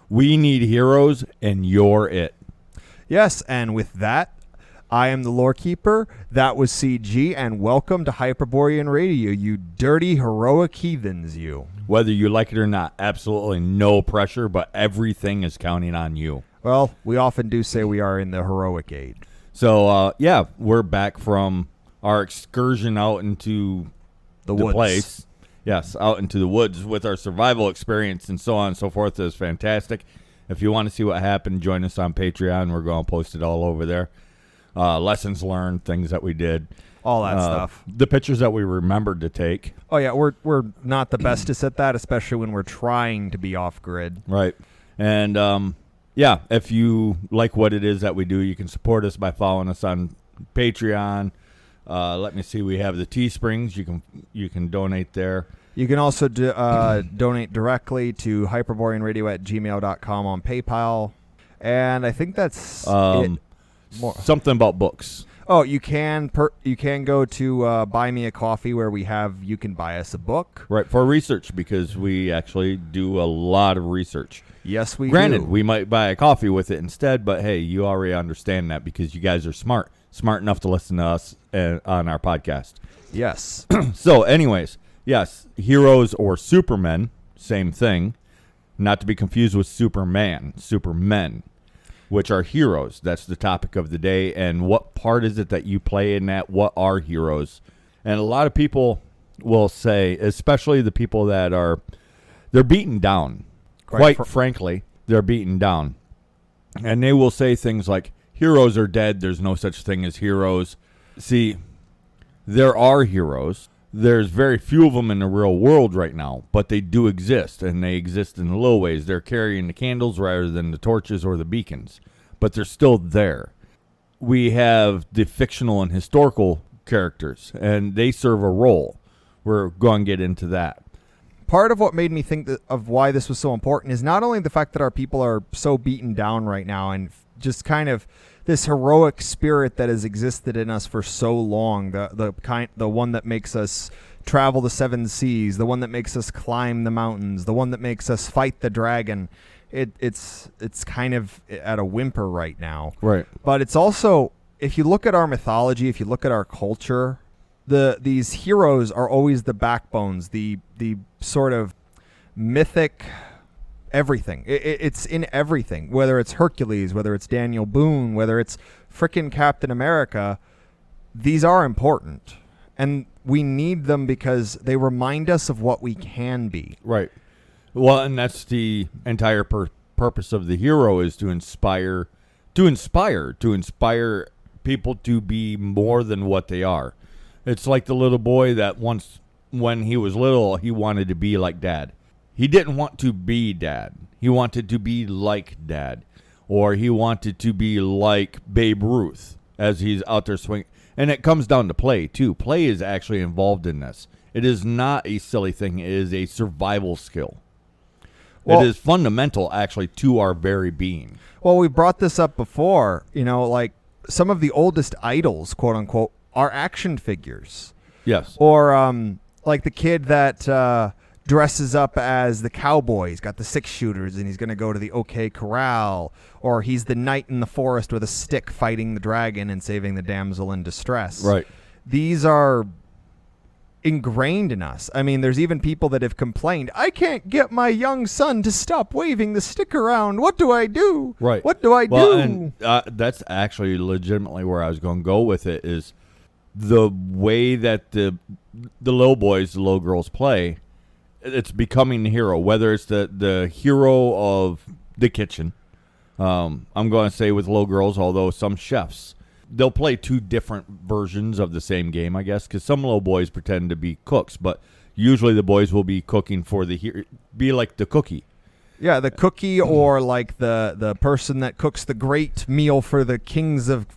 We need heroes, and you're it. Yes, and with that, I am the lore keeper. That was CG, and welcome to Hyperborean Radio, you dirty, heroic heathens, you. Whether you like it or not, absolutely no pressure, but everything is counting on you. Well, we often do say we are in the heroic age. So, we're back from our excursion out into the woods. Place. Yes, out into the woods with our survival experience and so on and so forth. It was fantastic. If you want to see what happened, join us on Patreon. We're going to post it all over there. Lessons learned, things that we did. All that stuff. The pictures that we remembered to take. Oh, yeah, we're not the bestest at that, especially when we're trying to be off-grid. Right. And, if you like what it is that we do, you can support us by following us on Patreon. Let me see. We have the Teesprings. You can donate there. You can also donate directly to hyperboreanradio@gmail.com on PayPal. And I think that's it. Something about books. Oh, you can go to Buy Me a Coffee, where you can buy us a book. Right, for research, because we actually do a lot of research. Yes, we do. Granted, we might buy a coffee with it instead, but hey, you already understand that because you guys are smart enough to listen to us on our podcast. Yes. So anyways, yes, heroes or supermen, same thing. Not to be confused with supermen, which are heroes. That's the topic of the day. And what part is it that you play in that? What are heroes? And a lot of people will say, especially the people that they're beaten down. Quite frankly, they're beaten down. And they will say things like, heroes are dead. There's no such thing as heroes. See, there are heroes. There's very few of them in the real world right now, but they do exist, and they exist in little ways. They're carrying the candles rather than the torches or the beacons, but they're still there. We have the fictional and historical characters, and they serve a role. We're going to get into that. Part of what made me think of why this was so important is not only the fact that our people are so beaten down right now and just kind of this heroic spirit that has existed in us for so long, the one that makes us travel the seven seas, the one that makes us climb the mountains, the one that makes us fight the dragon. It's kind of at a whimper right now. Right. But it's also, if you look at our mythology, if you look at our culture, these heroes are always the backbones, the sort of mythic everything. It's in everything, whether it's Hercules, whether it's Daniel Boone, whether it's frickin' Captain America. These are important, and we need them because they remind us of what we can be. Right. Well, and that's the entire purpose of the hero, is to inspire people to be more than what they are. It's like the little boy that once, when he was little, he wanted to be like Dad. He didn't want to be Dad. He wanted to be like Dad. Or he wanted to be like Babe Ruth as he's out there swinging. And it comes down to play, too. Play is actually involved in this. It is not a silly thing. It is a survival skill. Well, it is fundamental, actually, to our very being. Well, we brought this up before. Like some of the oldest idols, quote unquote, are action figures. Yes. Or like the kid that dresses up as the cowboy. He's got the 6-shooters and he's going to go to the OK Corral. Or he's the knight in the forest with a stick fighting the dragon and saving the damsel in distress. Right. These are ingrained in us. I mean, there's even people that have complained, I can't get my young son to stop waving the stick around. What do I do? Right. What do I do? And that's actually legitimately where I was going to go with it, is the way that the little boys, the little girls play. It's becoming the hero, whether it's the hero of the kitchen. I'm going to say with little girls, although some chefs, they'll play two different versions of the same game, I guess, because some little boys pretend to be cooks, but usually the boys will be cooking for be like the cookie. Yeah, the cookie, or like the person that cooks the great meal for the kings of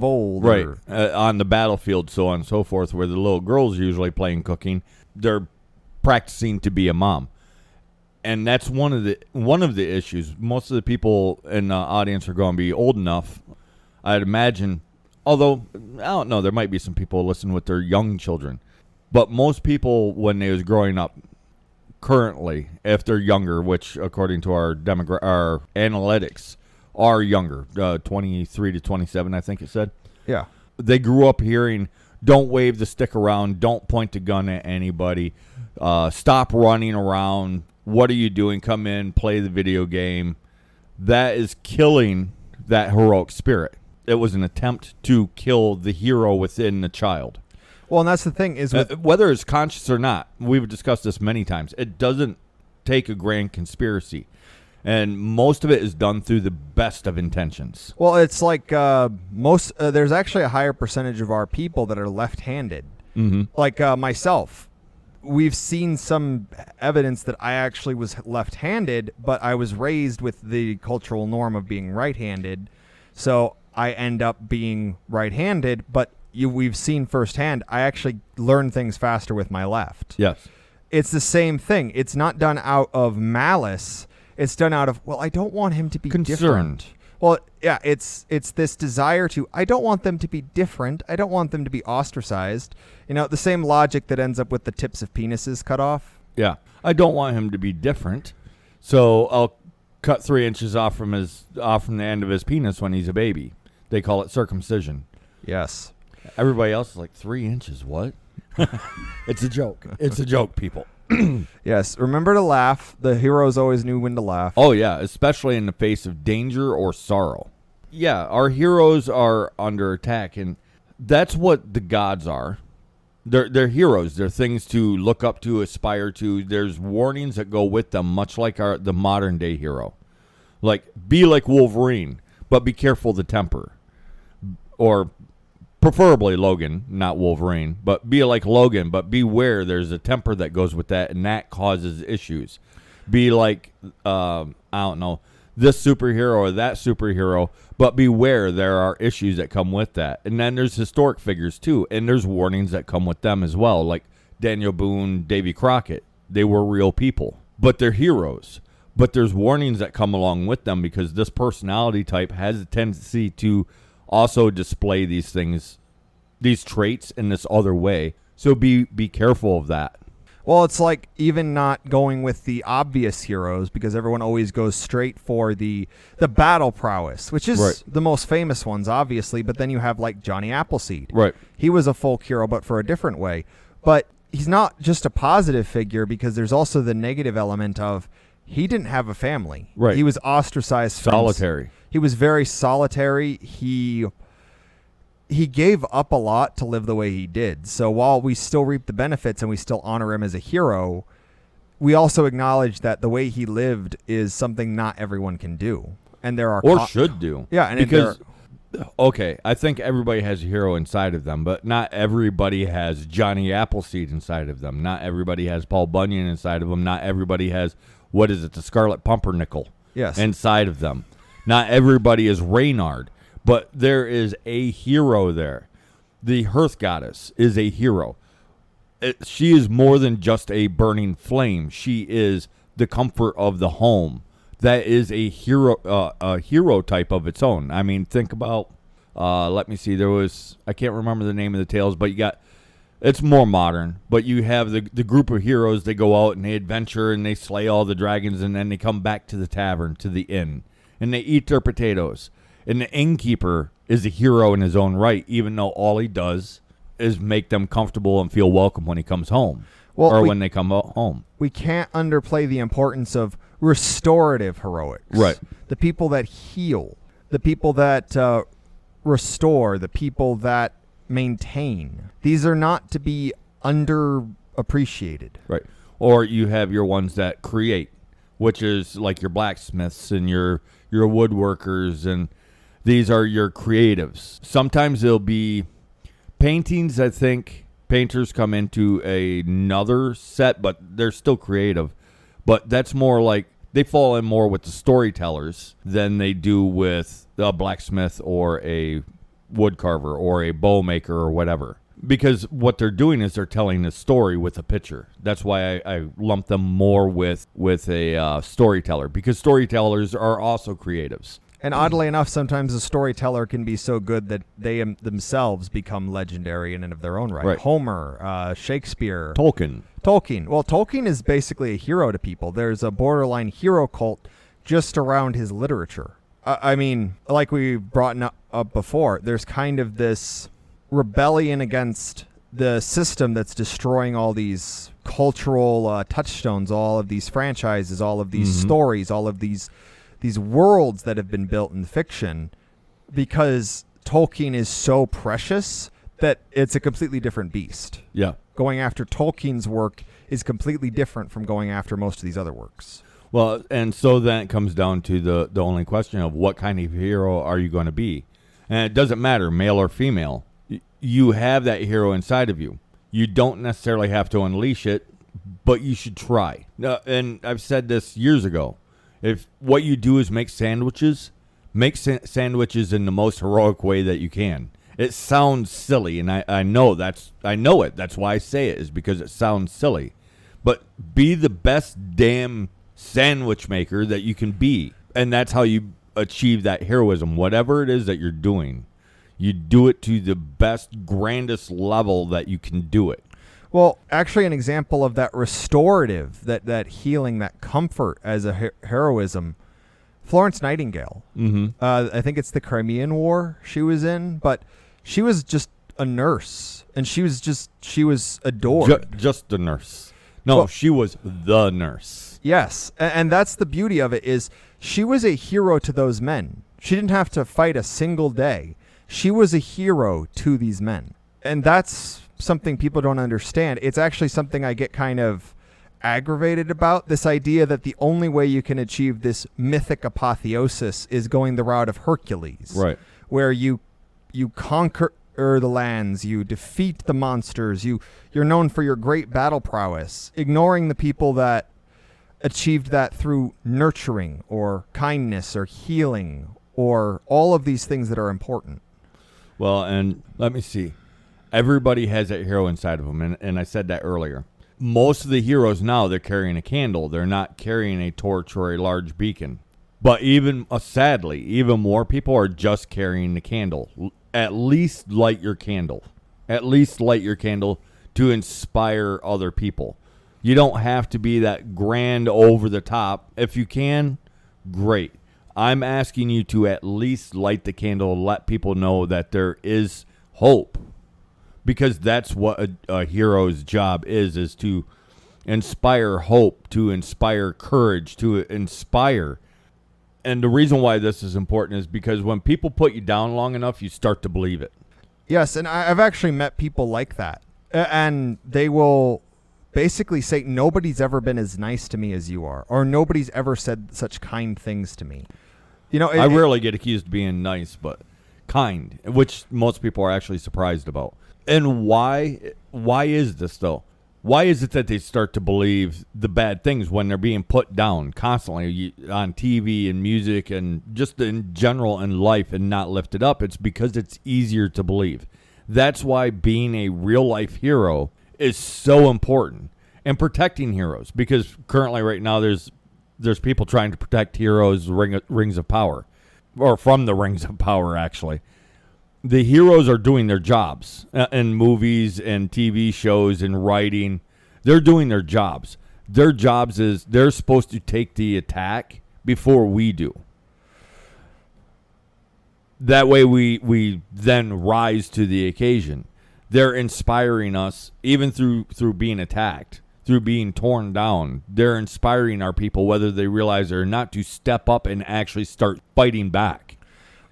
old. Right, on the battlefield, so on and so forth, where the little girls usually playing cooking. They're practicing to be a mom. And that's one of the issues. Most of the people in the audience are going to be old enough, I'd imagine. Although, I don't know, there might be some people listening with their young children. But most people, when they was growing up, currently, if they're younger, which according to our our analytics are younger, 23 to 27, I think it said. Yeah. They grew up hearing, don't wave the stick around, don't point the gun at anybody, stop running around, what are you doing, come in, play the video game. That is killing that heroic spirit. It was an attempt to kill the hero within the child. Well, and that's the thing is with whether it's conscious or not, we've discussed this many times, it doesn't take a grand conspiracy. And most of it is done through the best of intentions. Well, it's like there's actually a higher percentage of our people that are left-handed. Mm-hmm. Like myself, we've seen some evidence that I actually was left-handed, but I was raised with the cultural norm of being right-handed. So I end up being right-handed, but we've seen firsthand, I actually learn things faster with my left. Yes. It's the same thing. It's not done out of malice. It's done out of, well, I don't want him to be concerned. Different. Well, yeah, it's this desire to, I don't want them to be different. I don't want them to be ostracized. You know, the same logic that ends up with the tips of penises cut off. Yeah. I don't want him to be different. So I'll cut 3 inches off from the end of his penis when he's a baby. They call it circumcision. Yes. Everybody else is like, 3 inches, what? It's a joke. It's a joke, people. Yes, remember to laugh. The heroes always knew when to laugh. Oh, yeah, especially in the face of danger or sorrow. Yeah, our heroes are under attack, and that's what the gods are. They're heroes. They're things to look up to, aspire to. There's warnings that go with them, much like the modern-day hero. Like, be like Wolverine, but be careful of the temper. Or preferably Logan, not Wolverine, but be like Logan, but beware there's a temper that goes with that, and that causes issues. Be like, I don't know, this superhero or that superhero, but beware there are issues that come with that. And then there's historic figures too, and there's warnings that come with them as well, like Daniel Boone, Davy Crockett. They were real people, but they're heroes. But there's warnings that come along with them because this personality type has a tendency to also display these things, these traits in this other way. So be careful of that. Well, it's like even not going with the obvious heroes because everyone always goes straight for the battle prowess, which is right. The most famous ones, obviously. But then you have like Johnny Appleseed. Right. He was a folk hero, but for a different way. But he's not just a positive figure because there's also the negative element of he didn't have a family. Right. He was ostracized. Solitary. He was very solitary. He gave up a lot to live the way he did. So while we still reap the benefits and we still honor him as a hero, we also acknowledge that the way he lived is something not everyone can do. And there are should do. Yeah, and because okay, I think everybody has a hero inside of them, but not everybody has Johnny Appleseed inside of them. Not everybody has Paul Bunyan inside of them. Not everybody has the Scarlet Pumpernickel inside of them. Not everybody is Reynard. But there is a hero there. The Hearth Goddess is a hero. She is more than just a burning flame. She is the comfort of the home. That is a hero type of its own. I mean, think about, let me see, I can't remember the name of the tales, but it's more modern, but you have the group of heroes, they go out and they adventure and they slay all the dragons and then they come back to the tavern, to the inn, and they eat their potatoes. And the innkeeper is a hero in his own right, even though all he does is make them comfortable and feel welcome when he comes home when they come home. We can't underplay the importance of restorative heroics. Right. The people that heal, the people that restore, the people that maintain. These are not to be underappreciated. Right. Or you have your ones that create, which is like your blacksmiths and your woodworkers, and these are your creatives. Sometimes they'll be paintings. I think painters come into another set, but they're still creative. But that's more like they fall in more with the storytellers than they do with a blacksmith or a wood carver or a bow maker or whatever. Because what they're doing is they're telling a story with a picture. That's why I lump them more with a storyteller, because storytellers are also creatives. And oddly enough, sometimes a storyteller can be so good that they themselves become legendary in and of their own right. Homer, Shakespeare. Tolkien. Well, Tolkien is basically a hero to people. There's a borderline hero cult just around his literature. I mean, like we brought up before, there's kind of this rebellion against the system that's destroying all these cultural touchstones, all of these franchises, all of these stories, all of these worlds that have been built in fiction, because Tolkien is so precious that it's a completely different beast. Yeah. Going after Tolkien's work is completely different from going after most of these other works. Well, and so then it comes down to the only question of what kind of hero are you going to be? And it doesn't matter, male or female. You have that hero inside of you. You don't necessarily have to unleash it, but you should try. And I've said this years ago. If what you do is make sandwiches, make sandwiches in the most heroic way that you can. It sounds silly, and I know it. That's why I say it, is because it sounds silly. But be the best damn sandwich maker that you can be. And that's how you achieve that heroism. Whatever it is that you're doing, you do it to the best, grandest level that you can do it. Well, actually, an example of that restorative, that healing, that comfort as a heroism, Florence Nightingale. I think it's the Crimean War she was in, but she was just a nurse, and she was adored. Just a nurse. No, well, she was the nurse. Yes, and that's the beauty of it, is she was a hero to those men. She didn't have to fight a single day. She was a hero to these men. And that's something people don't understand. It's actually something I get kind of aggravated about, this idea that the only way you can achieve this mythic apotheosis is going the route of Hercules. Right. Where you conquer the lands, you defeat the monsters, you're known for your great battle prowess, ignoring the people that achieved that through nurturing or kindness or healing or all of these things that are important. Well, and let me see. Everybody has that hero inside of them, and I said that earlier. Most of the heroes now, they're carrying a candle. They're not carrying a torch or a large beacon. But even, sadly, even more people are just carrying the candle. At least light your candle. At least light your candle to inspire other people. You don't have to be that grand over the top. If you can, great. I'm asking you to at least light the candle and let people know that there is hope. Because that's what a hero's job is to inspire hope, to inspire courage, to inspire. And the reason why this is important is because when people put you down long enough, you start to believe it. Yes, and I've actually met people like that. And they will basically say, nobody's ever been as nice to me as you are, or nobody's ever said such kind things to me. You know, I rarely get accused of being nice, but kind, which most people are actually surprised about. And why is this, though? Why is it that they start to believe the bad things when they're being put down constantly on TV and music and just in general in life and not lifted up? It's because it's easier to believe. That's why being a real-life hero is so important. And protecting heroes, because currently right now there's people trying to protect heroes' rings of power, or from the rings of power, actually. The heroes are doing their jobs in movies and TV shows and writing. They're doing their jobs. Their jobs is they're supposed to take the attack before we do. That way we then rise to the occasion. They're inspiring us even through being attacked, through being torn down. They're inspiring our people, whether they realize it or not, to step up and actually start fighting back.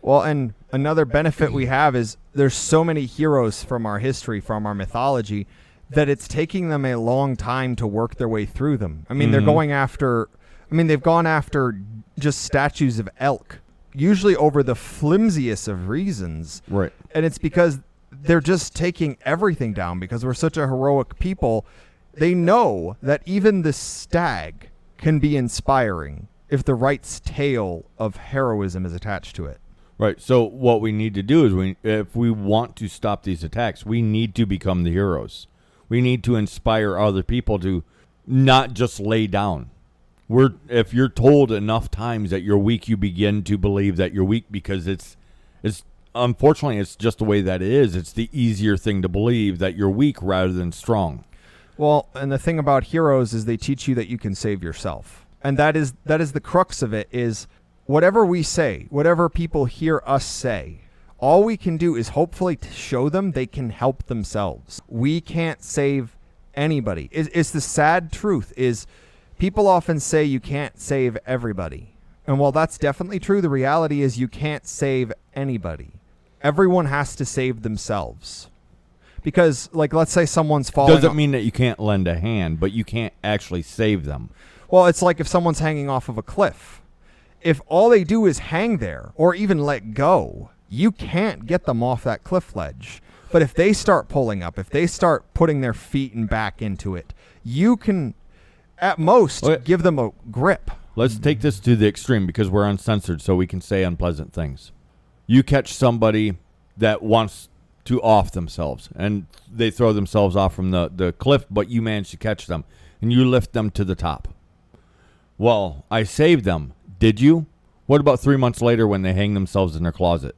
Well, and another benefit we have is there's so many heroes from our history, from our mythology, that it's taking them a long time to work their way through them. I mean, they've gone after just statues of elk, usually over the flimsiest of reasons. Right. And it's because they're just taking everything down because we're such a heroic people. They know that even the stag can be inspiring if the right tale of heroism is attached to it. Right. So what we need to do is if we want to stop these attacks, we need to become the heroes. We need to inspire other people to not just lay down. If you're told enough times that you're weak, you begin to believe that you're weak because it's unfortunately it's just the way that it is. It's the easier thing to believe that you're weak rather than strong. Well, and the thing about heroes is they teach you that you can save yourself. And that is the crux of it, is whatever we say, whatever people hear us say, all we can do is hopefully show them they can help themselves. We can't save anybody. It's the sad truth is people often say you can't save everybody. And while that's definitely true, the reality is you can't save anybody. Everyone has to save themselves. Because, like, let's say someone's falling. Doesn't mean that you can't lend a hand, but you can't actually save them. Well, it's like if someone's hanging off of a cliff. If all they do is hang there or even let go, you can't get them off that cliff ledge. But if they start pulling up, if they start putting their feet and back into it, you can, at most, give them a grip. Let's take this to the extreme because we're uncensored, so we can say unpleasant things. You catch somebody that wants to off themselves, and they throw themselves off from the cliff, but you manage to catch them, and you lift them to the top. Well, I saved them. Did you? What about 3 months later when they hang themselves in their closet?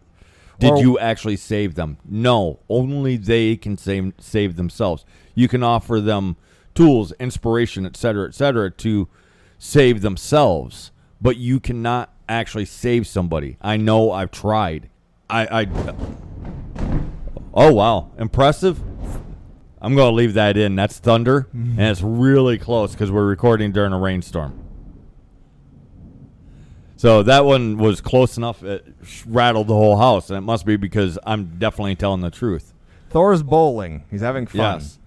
Did you actually save them? No. Only they can save themselves. You can offer them tools, inspiration, et cetera, to save themselves, but you cannot actually save somebody. I know. I've tried. Oh, wow. Impressive. I'm going to leave that in. That's thunder, and it's really close because we're recording during a rainstorm. So that one was close enough. It rattled the whole house, and it must be because I'm definitely telling the truth. Thor's bowling. He's having fun. Yes.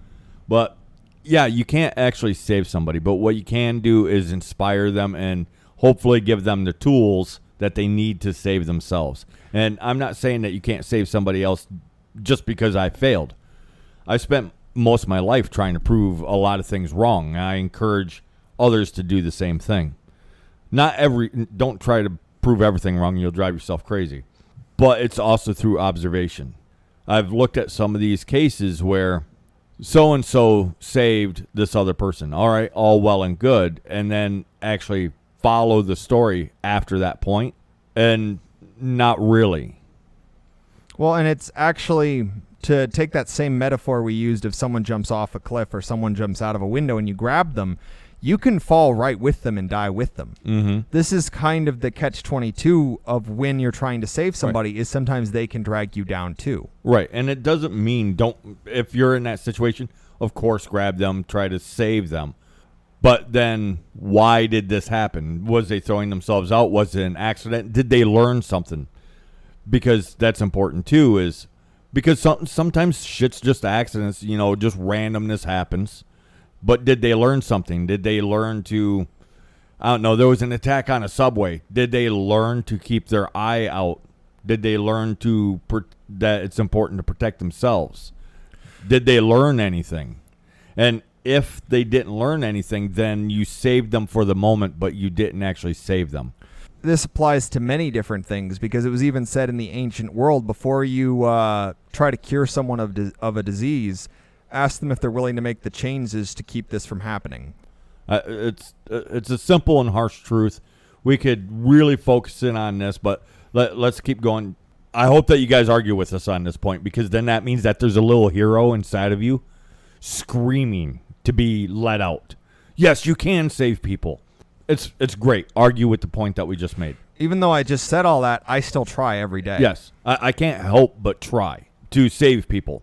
But, yeah, you can't actually save somebody, but what you can do is inspire them and hopefully give them the tools that they need to save themselves. And I'm not saying that you can't save somebody else just because I failed. I spent most of my life trying to prove a lot of things wrong. I encourage others to do the same thing. Don't try to prove everything wrong. You'll drive yourself crazy. But it's also through observation. I've looked at some of these cases where so-and-so saved this other person. All right, all well and good. And then actually follow the story after that point. And not really. Well, and it's actually, to take that same metaphor we used, if someone jumps off a cliff or someone jumps out of a window and you grab them, you can fall right with them and die with them. Mm-hmm. This is kind of the catch-22 of when you're trying to save somebody, is sometimes they can drag you down too. Right, and it doesn't mean if you're in that situation, of course, grab them, try to save them. But then why did this happen? Was they throwing themselves out? Was it an accident? Did they learn something? Because that's important too, is because sometimes shit's just accidents, just randomness happens. But did they learn something? Did they learn to, I don't know, there was an attack on a subway. Did they learn to keep their eye out? Did they learn that it's important to protect themselves? Did they learn anything? And if they didn't learn anything, then you saved them for the moment, but you didn't actually save them. This applies to many different things, because it was even said in the ancient world, before you try to cure someone of a disease, ask them if they're willing to make the changes to keep this from happening. It's a simple and harsh truth. We could really focus in on this, but let's keep going. I hope that you guys argue with us on this point, because then that means that there's a little hero inside of you screaming to be let out. Yes, you can save people. It's great. Argue with the point that we just made. Even though I just said all that, I still try every day. Yes, I can't help but try to save people.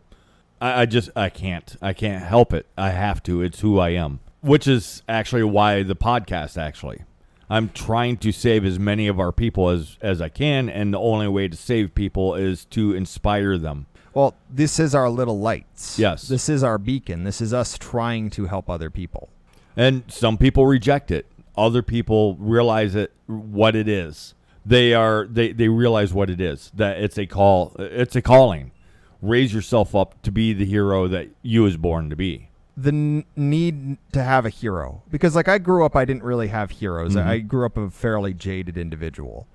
I can't help it. I have to. It's who I am. Which is actually why the podcast, actually. I'm trying to save as many of our people as I can, and the only way to save people is to inspire them. Well, this is our little lights. Yes. This is our beacon. This is us trying to help other people. And some people reject it. Other people realize what it is. They realize what it is, that it's a call. It's a calling. Raise yourself up to be the hero that you was born to be. The need to have a hero. Because I grew up, I didn't really have heroes. Mm-hmm. I grew up a fairly jaded individual.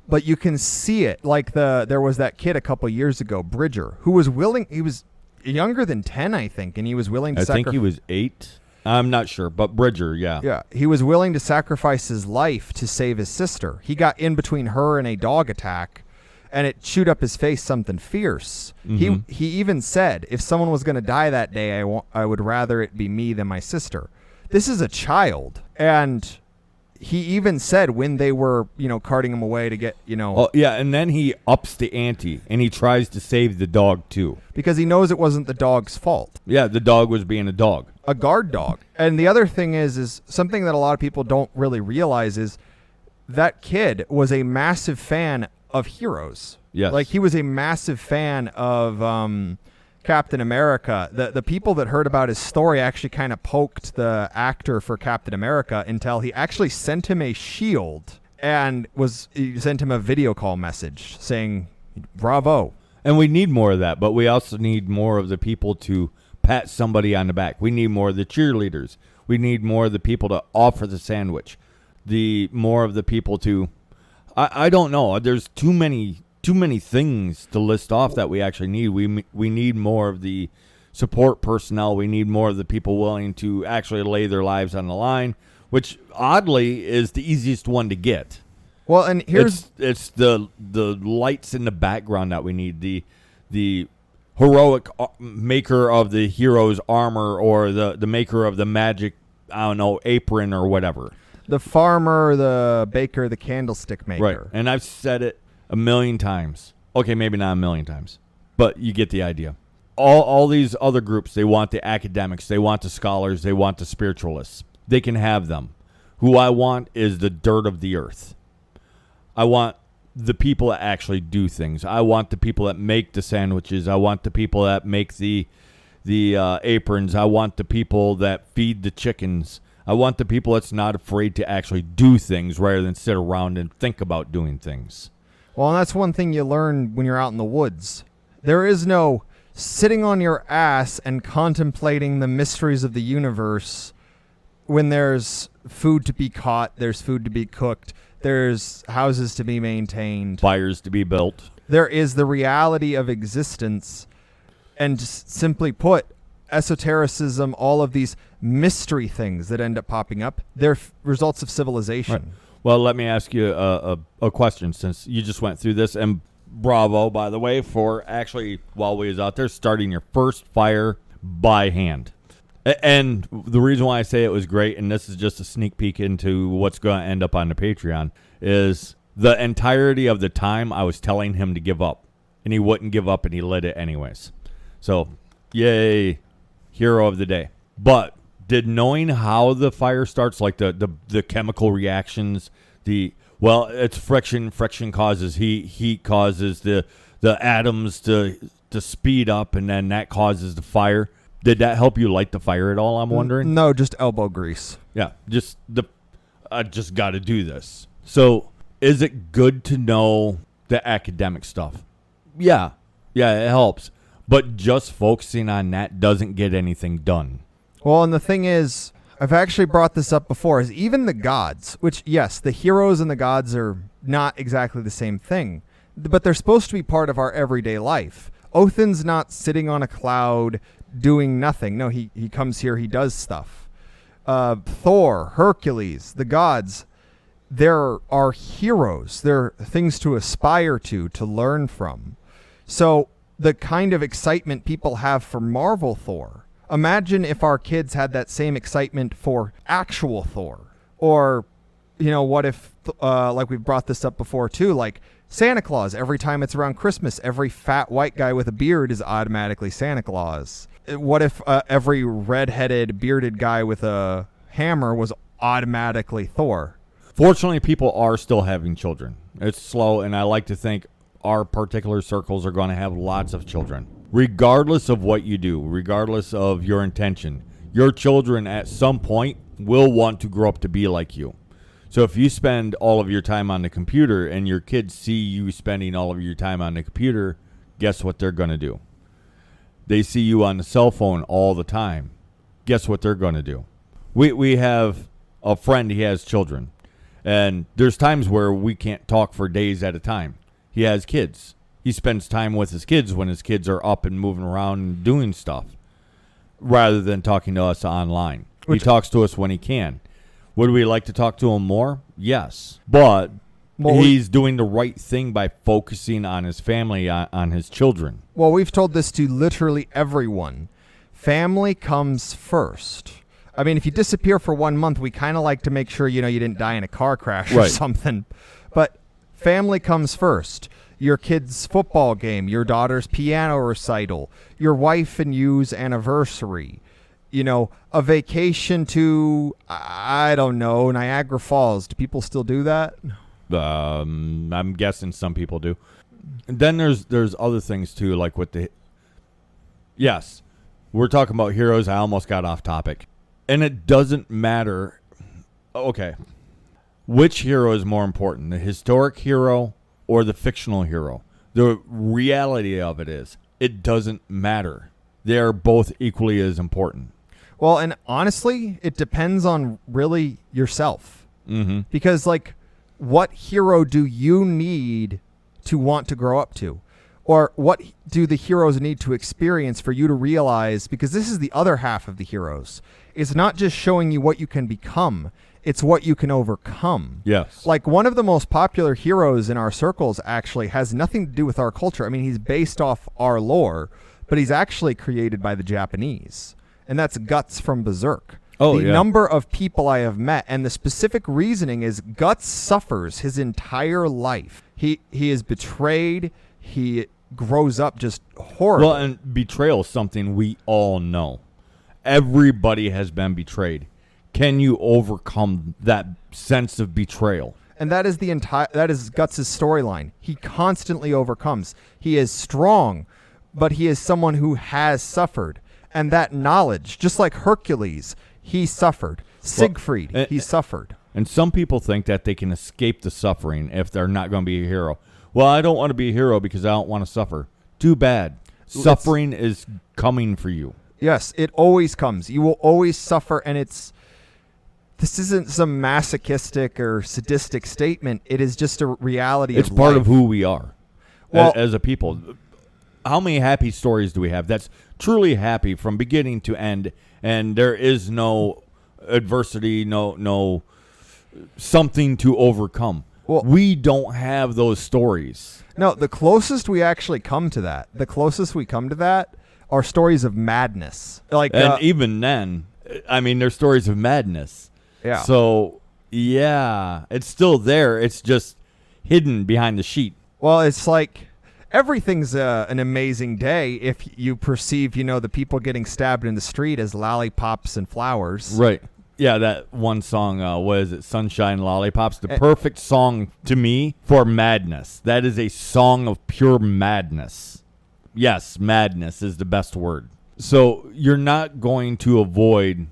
But you can see it. There was that kid a couple years ago, Bridger, who was willing. He was younger than 10, I think, and he was willing to I think he was 8. I'm not sure, but Bridger, yeah. Yeah, he was willing to sacrifice his life to save his sister. He got in between her and a dog attack, and it chewed up his face something fierce. Mm-hmm. He even said, if someone was going to die that day, I would rather it be me than my sister. This is a child, and he even said when they were, carting him away to get, Oh, yeah, and then he ups the ante, and he tries to save the dog, too. because he knows it wasn't the dog's fault. Yeah, the dog was being a dog. A guard dog. And the other thing is something that a lot of people don't really realize is that kid was a massive fan of heroes. Yes. Like, he was a massive fan of Captain America. The people that heard about his story actually kind of poked the actor for Captain America until he actually sent him a shield and he sent him a video call message saying, bravo. And we need more of that, but we also need more of the people to pat somebody on the back. We need more of the cheerleaders. We need more of the people to offer the sandwich. More of the people to, I don't know. There's too many things to list off that we actually need. We need more of the support personnel. We need more of the people willing to actually lay their lives on the line, which oddly is the easiest one to get. Well, and here's it's the lights in the background that we need. The heroic maker of the hero's armor, or the maker of the magic, apron or whatever. the farmer, the baker, the candlestick maker. Right. And I've said it a million times. Okay, maybe not a million times, but you get the idea. All these other groups, they want the academics, they want the scholars, they want the spiritualists. They can have them. Who I want is the dirt of the earth. I want the people that actually do things. I want the people that make the sandwiches. I want the people that make the aprons. I want the people that feed the chickens. I want the people that's not afraid to actually do things rather than sit around and think about doing things. Well, and that's one thing you learn when you're out in the woods. There is no sitting on your ass and contemplating the mysteries of the universe when there's food to be caught, there's food to be cooked, there's houses to be maintained, Fires to be built. there is the reality of existence. And just simply put, esotericism, all of these mystery things that end up popping up, they're results of civilization. Right. Well, let me ask you a question, since you just went through this. And bravo, by the way, for actually, while we was out there, starting your first fire by hand. And the reason why I say it was great, and this is just a sneak peek into what's going to end up on the Patreon, is the entirety of the time I was telling him to give up. And he wouldn't give up, and he lit it anyways. So, yay, hero of the day. But did knowing how the fire starts, like the chemical reactions, it's friction. Friction causes heat. Heat causes the atoms to speed up, and then that causes the fire. Did that help you light the fire at all, I'm wondering? No, just elbow grease. Yeah, I just got to do this. So, is it good to know the academic stuff? Yeah, it helps. But just focusing on that doesn't get anything done. Well, and the thing is, I've actually brought this up before, is even the gods, which, yes, the heroes and the gods are not exactly the same thing, but they're supposed to be part of our everyday life. Othin's not sitting on a cloud doing nothing. No, he comes here, he does stuff. Thor, Hercules, the gods, there are heroes. They're things to aspire to learn from. So the kind of excitement people have for Marvel Thor, imagine if our kids had that same excitement for actual Thor. Or, what if, like we've brought this up before too, like Santa Claus, every time it's around Christmas, every fat white guy with a beard is automatically Santa Claus. What if every redheaded, bearded guy with a hammer was automatically Thor? Fortunately, people are still having children. It's slow, and I like to think our particular circles are going to have lots of children. Regardless of what you do, regardless of your intention, your children at some point will want to grow up to be like you. So if you spend all of your time on the computer and your kids see you spending all of your time on the computer, guess what they're going to do? They see you on the cell phone all the time. Guess what they're going to do? We have a friend, he has children. And there's times where we can't talk for days at a time. He has kids. He spends time with his kids when his kids are up and moving around and doing stuff, rather than talking to us online. He talks to us when he can. Would we like to talk to him more? Yes. But he's doing the right thing by focusing on his family, on his children. Well, we've told this to literally everyone. Family comes first. I mean, if you disappear for 1 month, we kind of like to make sure, you didn't die in a car crash or something. But family comes first. Your kid's football game, your daughter's piano recital, your wife and you's anniversary, a vacation to, I don't know, Niagara Falls. Do people still do that? I'm guessing some people do. And then there's other things too, like with yes, we're talking about heroes. I almost got off topic. And it doesn't matter. Okay. Which hero is more important, the historic hero or the fictional hero? The reality of it is, it doesn't matter. They are both equally as important. Well, and honestly, it depends on really yourself. Mm-hmm. Because, what hero do you need to want to grow up to? Or what do the heroes need to experience for you to realize? Because this is the other half of the heroes. It's not just showing you what you can become. It's what you can overcome. Yes. Like one of the most popular heroes in our circles actually has nothing to do with our culture. I mean, he's based off our lore, but he's actually created by the Japanese. And that's Guts from Berserk. Oh, the number of people I have met, and the specific reasoning is Guts suffers his entire life. He is betrayed. He grows up just horrible. Well, and betrayal is something we all know. Everybody has been betrayed. Can you overcome that sense of betrayal? And that is Guts' storyline. He constantly overcomes. He is strong, but he is someone who has suffered. And that knowledge, just like Hercules, he suffered. Siegfried, he suffered. And some people think that they can escape the suffering if they're not going to be a hero. Well, I don't want to be a hero because I don't want to suffer. Too bad. Suffering is coming for you. Yes, it always comes. You will always suffer, and this isn't some masochistic or sadistic statement. It is just a reality It's of part life. of who we are as a people. How many happy stories do we have that's truly happy from beginning to end, and there is no adversity, no something to overcome? Well, we don't have those stories. No, the closest we actually come to that, are stories of madness. Even then, I mean, they're stories of madness. Yeah. So, yeah, it's still there. It's just hidden behind the sheet. Well, it's like everything's an amazing day if you perceive, the people getting stabbed in the street as lollipops and flowers. Right. Yeah, that one song, what is it, Sunshine Lollipops? The perfect song to me for madness. That is a song of pure madness. Yes, madness is the best word. So you're not going to avoid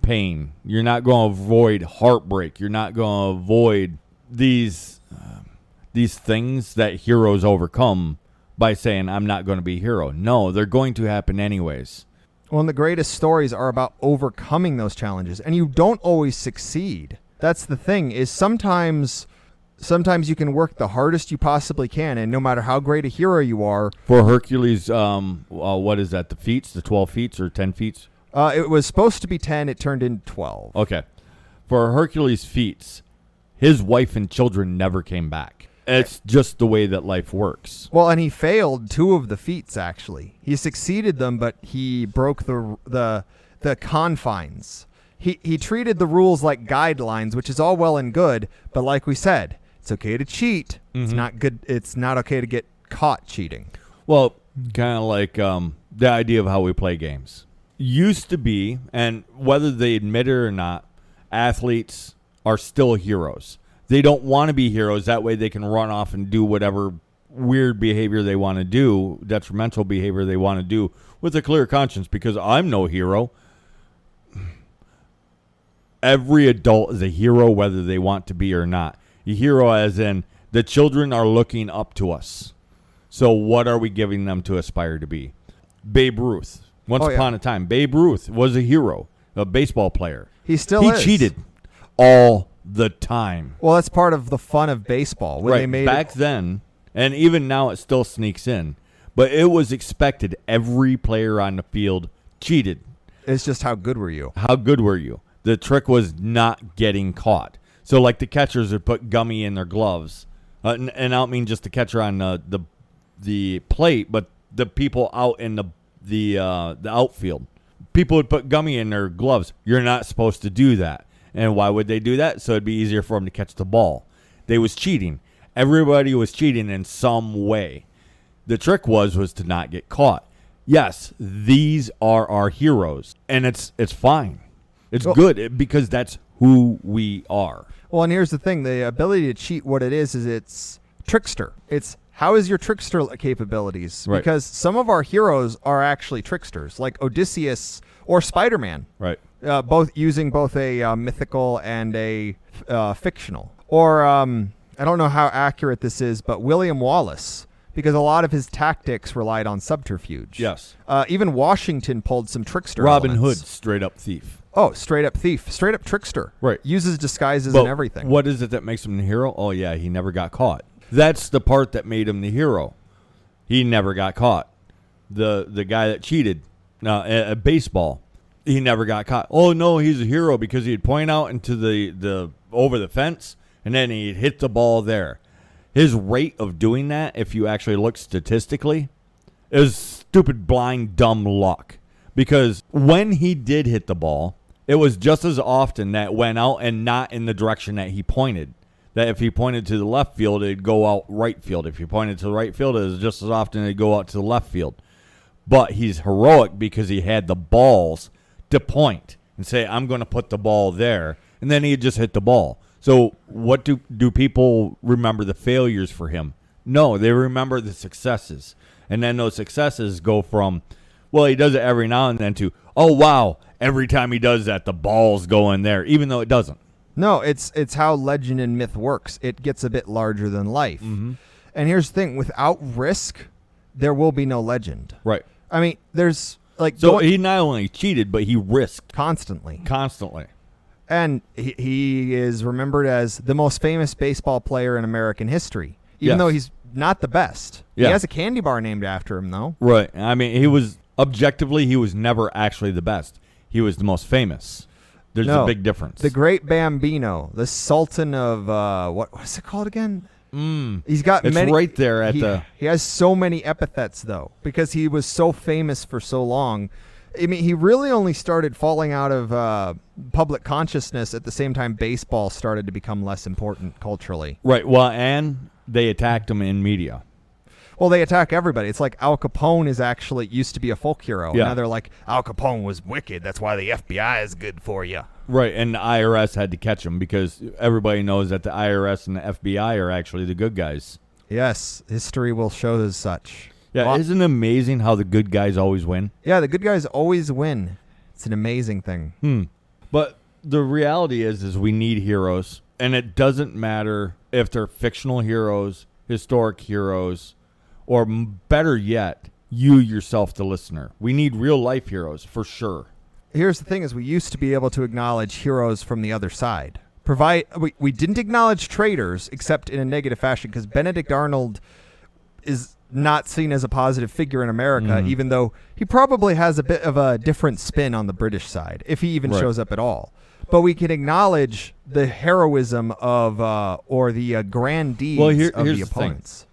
pain. You're not going to avoid heartbreak. You're not going to avoid these things that heroes overcome by saying, I'm not going to be a hero. No, they're going to happen anyways. Well, and the greatest stories are about overcoming those challenges, and you don't always succeed. That's the thing, is sometimes you can work the hardest you possibly can, and no matter how great a hero you are. For Hercules, what is that, the feats, the 12 feats or 10 feats? It was supposed to be 10, it turned into 12. Okay. For Hercules' feats, his wife and children never came back. It's just the way that life works. Well, and he failed 2 of the feats, actually. He succeeded them, but he broke the confines. He treated the rules like guidelines, which is all well and good, but like we said, it's okay to cheat. Mm-hmm. It's not good. It's not okay to get caught cheating. Well, kind of like the idea of how we play games. Used to be, and whether they admit it or not, athletes are still heroes. They don't want to be heroes. That way they can run off and do whatever weird behavior they want to do, detrimental behavior they want to do with a clear conscience, because I'm no hero. Every adult is a hero whether they want to be or not. A hero as in the children are looking up to us. So what are we giving them to aspire to be? Babe Ruth. Once upon a time, Babe Ruth was a hero, a baseball player. He is. Cheated all the time. Well, that's part of the fun of baseball. When right. They made Back then, and even now it still sneaks in, but it was expected every player on the field cheated. It's just how good were you? How good were you? The trick was not getting caught. So like the catchers would put gummy in their gloves. And I don't mean just the catcher on the plate, but the people out in the outfield. People would put gummy in their gloves. You're not supposed to do that. And why would they do that? So it'd be easier for them to catch the ball. They was cheating. Everybody was cheating in some way. The trick was to not get caught. Yes, these are our heroes, and it's fine. It's good because that's who we are. Well, and here's the thing. The ability to cheat, what it is it's trickster. It's how is your trickster capabilities? Right. Because some of our heroes are actually tricksters, like Odysseus or Spider-Man. Right. Both using both a mythical and a fictional. Or I don't know how accurate this is, but William Wallace, because a lot of his tactics relied on subterfuge. Yes. Even Washington pulled some trickster Robin elements. Hood, straight up thief. Oh, straight up thief, straight up trickster. Right. Uses disguises But and everything. what is it that makes him the hero? Oh, yeah, he never got caught. That's the part that made him the hero. He never got caught. The guy that cheated at baseball, he never got caught. Oh, no, he's a hero because he'd point out into the over the fence, and then he'd hit the ball there. His rate of doing that, if you actually look statistically, is stupid, blind, dumb luck. Because when he did hit the ball, it was just as often that it went out and not in the direction that he pointed. That if he pointed to the left field, it'd go out right field. If he pointed to the right field, it was just as often it'd go out to the left field. But he's heroic because he had the balls to point and say, I'm going to put the ball there. And then he'd just hit the ball. So what do people remember the failures for him? No, they remember the successes. And then those successes go from, well, he does it every now and then to, oh, wow, every time he does that, the ball's going there, even though it doesn't. No, it's how legend and myth works. It gets a bit larger than life. Mm-hmm. And here's the thing. Without risk, there will be no legend. Right. I mean, there's like... So he not only cheated, but he risked. Constantly. And he is remembered as the most famous baseball player in American history, even though he's not the best. Yeah. He has a candy bar named after him, though. Right. I mean, he was never actually the best. He was the most famous. There's a big difference. The Great Bambino, the Sultan of what's it called again? He's got it's many. Right there at the. He has so many epithets though, because he was so famous for so long. I mean, he really only started falling out of public consciousness at the same time baseball started to become less important culturally. Right. Well, and they attacked him in media. Well, they attack everybody. It's like Al Capone used to be a folk hero. Yeah. Now they're like, Al Capone was wicked. That's why the FBI is good for you. Right, and the IRS had to catch him because everybody knows that the IRS and the FBI are actually the good guys. Yes, history will show as such. Yeah, Well, isn't it amazing how the good guys always win? yeah, the good guys always win. It's an amazing thing. But the reality is we need heroes, and it doesn't matter if they're fictional heroes, historic heroes, or better yet, you yourself, the listener. We need real-life heroes, for sure. Here's the thing: is we used to be able to acknowledge heroes from the other side. We didn't acknowledge traitors except in a negative fashion because Benedict Arnold is not seen as a positive figure in America, even though he probably has a bit of a different spin on the British side, if he even shows up at all. But we can acknowledge the heroism of or the grand deeds of the opponents.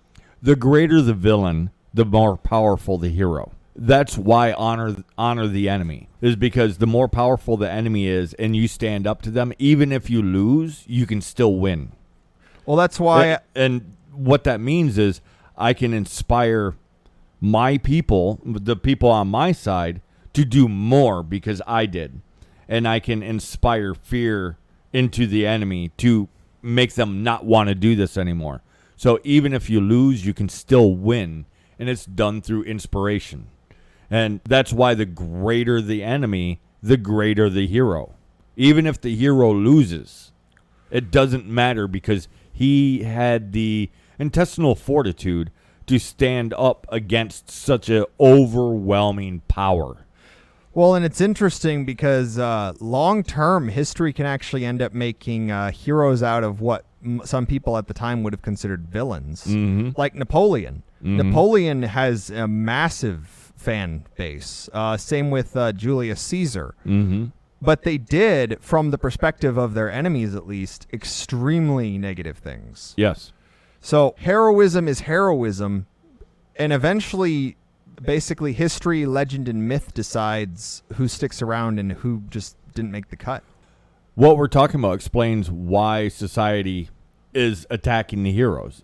The greater the villain, the more powerful the hero. That's why honor the enemy, is because the more powerful the enemy is and you stand up to them, even if you lose, you can still win. Well, that's why... And what that means is I can inspire my people, the people on my side, to do more because I did. And I can inspire fear into the enemy to make them not want to do this anymore. So even if you lose, you can still win. And it's done through inspiration. And that's why the greater the enemy, the greater the hero. Even if the hero loses, it doesn't matter because he had the intestinal fortitude to stand up against such an overwhelming power. Well, and it's interesting because long-term history can actually end up making heroes out of what some people at the time would have considered villains, like Napoleon. Napoleon has a massive fan base. Same with Julius Caesar. Mm-hmm. But they did, from the perspective of their enemies at least, extremely negative things. Yes. So heroism is heroism, and eventually, basically, history, legend, and myth decides who sticks around and who just didn't make the cut. What we're talking about explains why society is attacking the heroes,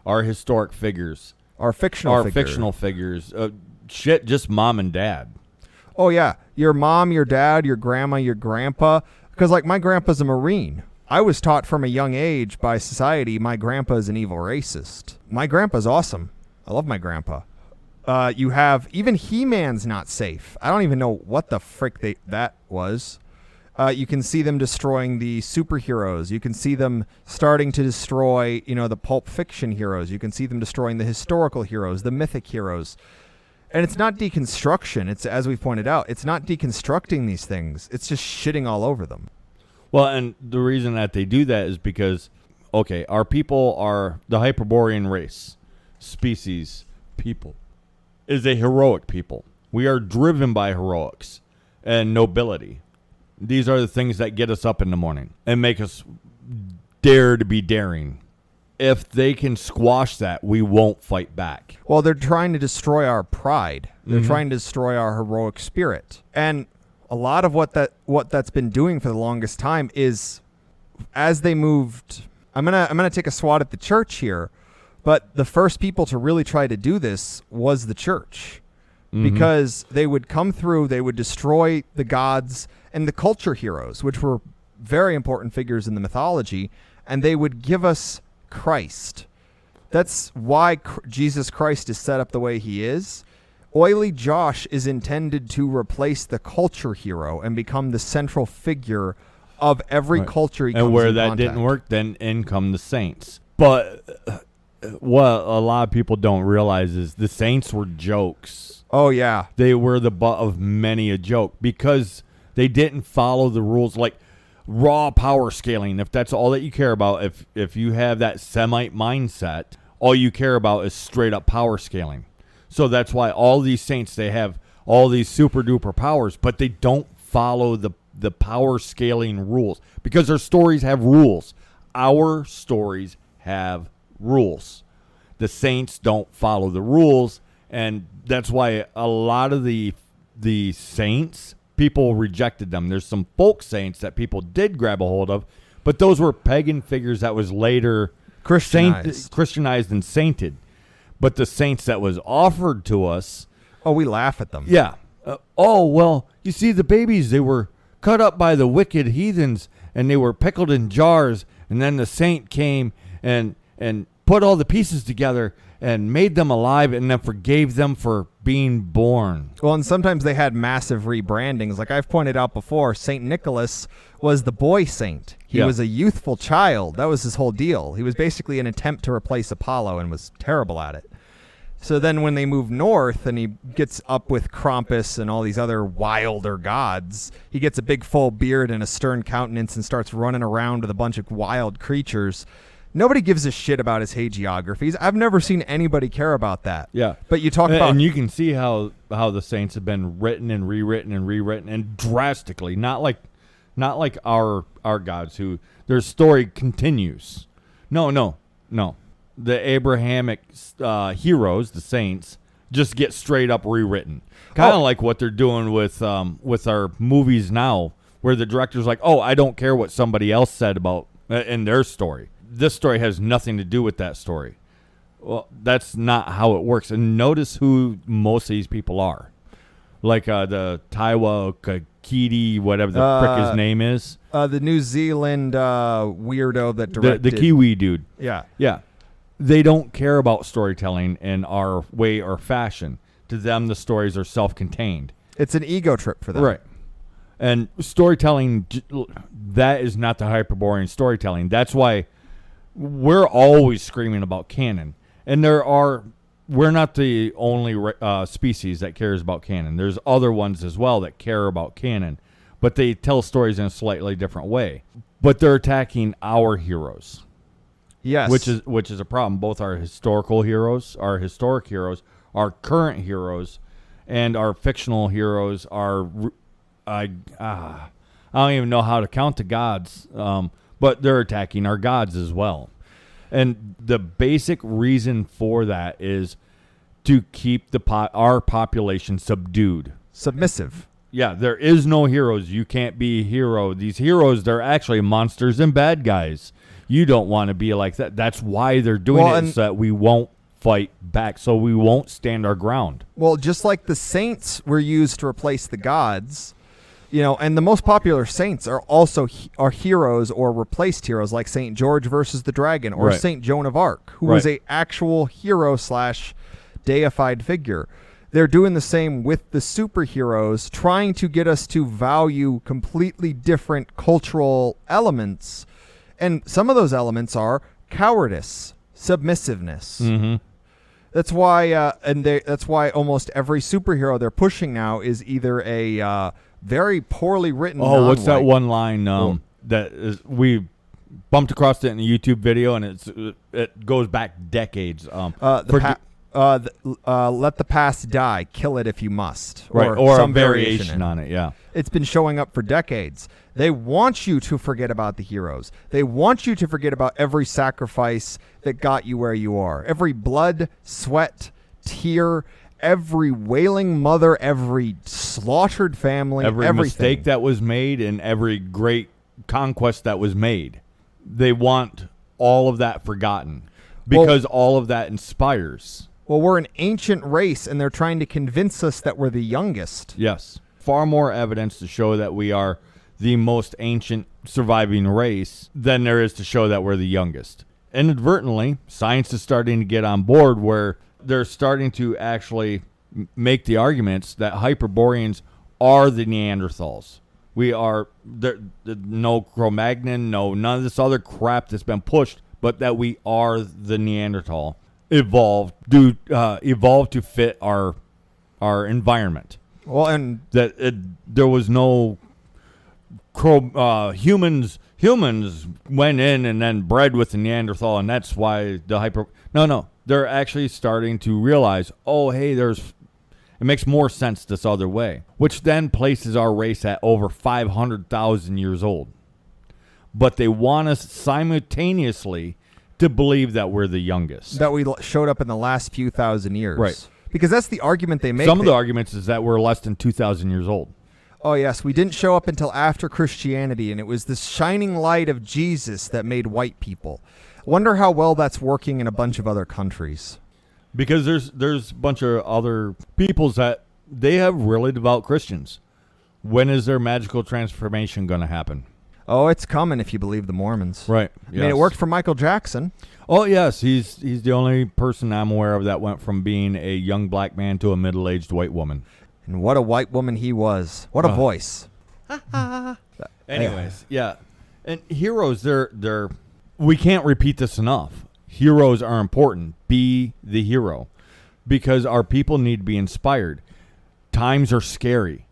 our historic figures, Our fictional figures. Shit, just mom and dad. Oh, yeah. Your mom, your dad, your grandma, your grandpa. Because, like, my grandpa's a Marine. I was taught from a young age by society my grandpa's an evil racist. My grandpa's awesome. I love my grandpa. You have, even He-Man's not safe. I don't even know what the frick that was. You can see them destroying the superheroes. You can see them starting to destroy, the pulp fiction heroes. You can see them destroying the historical heroes, the mythic heroes. And it's not deconstruction. It's, as we've pointed out, it's not deconstructing these things. It's just shitting all over them. Well, and the reason that they do that is because, okay, our people are the Hyperborean race, species, people, is a heroic people. We are driven by heroics and nobility. These are the things that get us up in the morning and make us dare to be daring. If they can squash that, we won't fight back. Well, they're trying to destroy our pride. They're trying to destroy our heroic spirit. And a lot of what that's been doing for the longest time is, as they moved, I'm gonna take a swat at the church here, but the first people to really try to do this was the church. Because they would come through, they would destroy the gods and the culture heroes, which were very important figures in the mythology, and they would give us Christ. That's why Jesus Christ is set up the way he is. Oily Josh is intended to replace the culture hero and become the central figure of every culture he comes in contact. And where that contact. didn't work, then in come the saints. But what a lot of people don't realize is the saints were jokes. Oh, yeah. They were the butt of many a joke because they didn't follow the rules, like raw power scaling. If that's all that you care about, if you have that Semite mindset, all you care about is straight up power scaling. So that's why all these saints, they have all these super duper powers, but they don't follow the power scaling rules because their stories have rules. Our stories have rules. The saints don't follow the rules, and that's why a lot of the saints, people rejected them. There's some folk saints that people did grab a hold of, but those were pagan figures that was later Christianized and sainted. But the saints that was offered to us... Oh, we laugh at them. Yeah. Well, you see, the babies, they were cut up by the wicked heathens, and they were pickled in jars, and then the saint came and put all the pieces together and made them alive and then forgave them for being born. Well, and sometimes they had massive rebrandings. Like I've pointed out before, St. Nicholas was the boy saint. He was a youthful child. That was his whole deal. He was basically an attempt to replace Apollo and was terrible at it. So then when they move north and he gets up with Krampus and all these other wilder gods, he gets a big full beard and a stern countenance and starts running around with a bunch of wild creatures. Nobody gives a shit about his hagiographies. I've never seen anybody care about that. Yeah. But you talk about... And you can see how the saints have been written and rewritten and drastically. Not like our gods who their story continues. No. The Abrahamic heroes, the saints, just get straight up rewritten. Kind of like what they're doing with our movies now, where the director's like, oh, I don't care what somebody else said about in their story. This story has nothing to do with that story. Well, that's not how it works. And notice who most of these people are. Like the Taiwa Kakiti, whatever the frick his name is. The New Zealand weirdo that directed. The Kiwi dude. Yeah. Yeah. They don't care about storytelling in our way or fashion. To them, the stories are self-contained. It's an ego trip for them. Right. And storytelling, that is not the Hyperborean storytelling. That's why we're always screaming about canon. And we're not the only species that cares about canon. There's other ones as well that care about canon. But they tell stories in a slightly different way. But they're attacking our heroes. Yes. Which is a problem. Both our historic heroes, our current heroes, and our fictional heroes are, I don't even know how to count the gods, but they're attacking our gods as well. And the basic reason for that is to keep our population subdued. Submissive. Yeah, there is no heroes. You can't be a hero. These heroes, they're actually monsters and bad guys. You don't want to be like that. That's why they're doing it, so that we won't fight back, so we won't stand our ground. Well, just like the saints were used to replace the gods, and the most popular saints are also heroes or replaced heroes, like Saint George versus the Dragon or Saint Joan of Arc, who was a actual hero / deified figure. They're doing the same with the superheroes, trying to get us to value completely different cultural elements. And some of those elements are cowardice, submissiveness. Mm-hmm. That's why, that's why almost every superhero they're pushing now is either a very poorly written. Oh, what's that one line that is, we bumped across it in a YouTube video, and it goes back decades. Let the past die, kill it if you must. Or some variation on it, yeah. It's been showing up for decades. They want you to forget about the heroes. They want you to forget about every sacrifice that got you where you are. Every blood, sweat, tear, every wailing mother, every slaughtered family, every mistake that was made, and every great conquest that was made. They want all of that forgotten because all of that inspires. Well, we're an ancient race, and they're trying to convince us that we're the youngest. Yes. Far more evidence to show that we are the most ancient surviving race than there is to show that we're the youngest. Inadvertently, science is starting to get on board where they're starting to actually make the arguments that Hyperboreans are the Neanderthals. We are no Cro-Magnon, none of this other crap that's been pushed, but that we are the Neanderthal. Evolved to fit our environment. Well, and that there was no humans went in and then bred with the Neanderthal, and that's why the No, they're actually starting to realize, it makes more sense this other way, which then places our race at over 500,000 years old. But they want us simultaneously to believe that we're the youngest. That we showed up in the last few thousand years. Right. Because that's the argument they make. Some of the arguments is that we're less than 2,000 years old. Oh, yes. We didn't show up until after Christianity, and it was the shining light of Jesus that made white people. Wonder how well that's working in a bunch of other countries. Because there's a bunch of other peoples that they have really devout Christians. When is their magical transformation going to happen? Oh, it's coming if you believe the Mormons. Right. I mean, it worked for Michael Jackson. Oh, yes. He's the only person I'm aware of that went from being a young black man to a middle-aged white woman. And what a white woman he was. What a voice. Anyways, yeah. And heroes, we can't repeat this enough. Heroes are important. Be the hero. Because our people need to be inspired. Times are scary.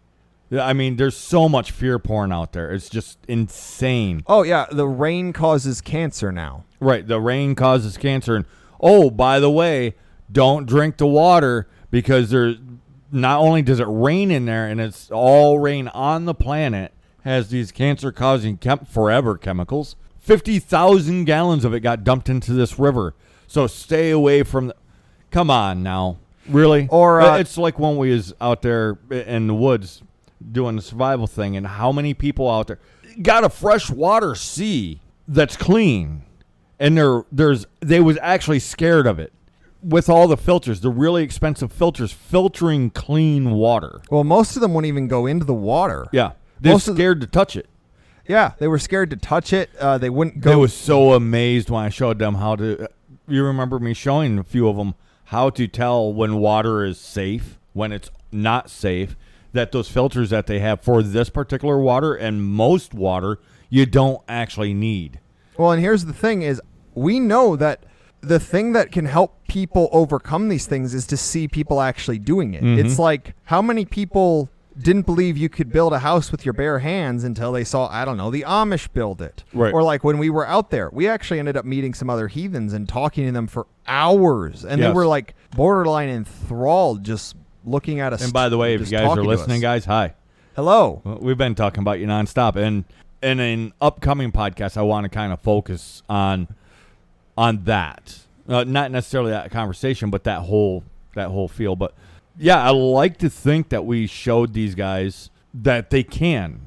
I mean, there's so much fear porn out there. It's just insane. Oh, yeah. The rain causes cancer now. Right. The rain causes cancer. And, oh, by the way, don't drink the water because not only does it rain in there, and it's all rain on the planet, has these cancer-causing forever chemicals. 50,000 gallons of it got dumped into this river. So stay away from Come on now. Really? Or it's like when we was out there in the woods doing the survival thing, and how many people out there got a freshwater sea that's clean, and they was actually scared of it with all the filters, the really expensive filters filtering clean water. Well, most of them wouldn't even go into the water. Yeah, they're scared to touch it. Yeah, they were scared to touch it. They wouldn't go. They was so amazed when I showed them how to. You remember me showing a few of them how to tell when water is safe, when it's not safe. That those filters that they have for this particular water and most water, you don't actually need. Well, and here's the thing is, we know that the thing that can help people overcome these things is to see people actually doing it. Mm-hmm. It's like, how many people didn't believe you could build a house with your bare hands until they saw, I don't know, the Amish build it. Right. Or like when we were out there, we actually ended up meeting some other heathens and talking to them for hours. And yes. they were like borderline enthralled just looking at us. And by the way, if you guys are listening, guys, hi. Hello. We've been talking about you nonstop. And in an upcoming podcast, I want to kind of focus on that. Not necessarily that conversation, but that whole feel. But yeah, I like to think that we showed these guys that they can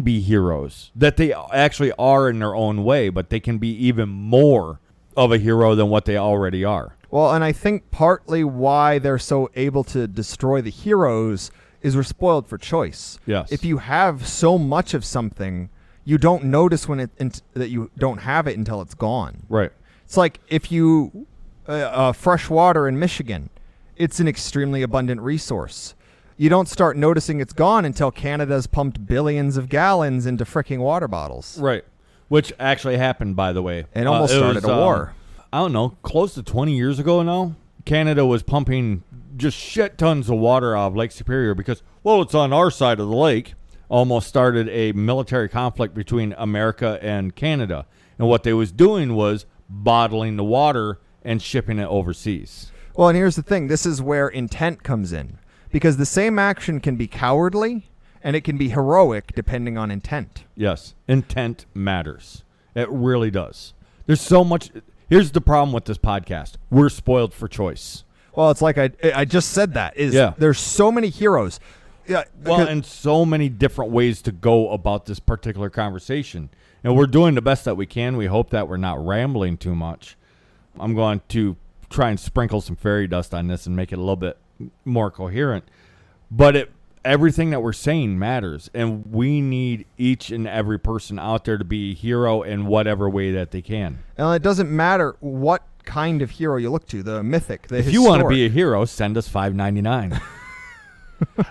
be heroes, that they actually are in their own way, but they can be even more of a hero than what they already are. Well, and I think partly why they're so able to destroy the heroes is we're spoiled for choice. Yes. If you have so much of something, you don't notice that you don't have it until it's gone. Right. It's like if you fresh water in Michigan, it's an extremely abundant resource. You don't start noticing it's gone until Canada's pumped billions of gallons into fricking water bottles. Right. Which actually happened, by the way. And almost started a war. I don't know, close to 20 years ago now, Canada was pumping just shit tons of water out of Lake Superior because, well, it's on our side of the lake. Almost started a military conflict between America and Canada. And what they was doing was bottling the water and shipping it overseas. Well, and here's the thing. This is where intent comes in. Because the same action can be cowardly and it can be heroic depending on intent. Yes. Intent matters. It really does. There's so much. Here's the problem with this podcast. We're spoiled for choice. Well, it's like I just said that. There's so many heroes. Yeah. Well, and so many different ways to go about this particular conversation. And we're doing the best that we can. We hope that we're not rambling too much. I'm going to try and sprinkle some fairy dust on this and make it a little bit more coherent. But everything that we're saying matters. And we need each and every person out there to be a hero in whatever way that they can. And it doesn't matter what kind of hero you look to, the mythic, the If historic. you want to be a hero, send us $5.99.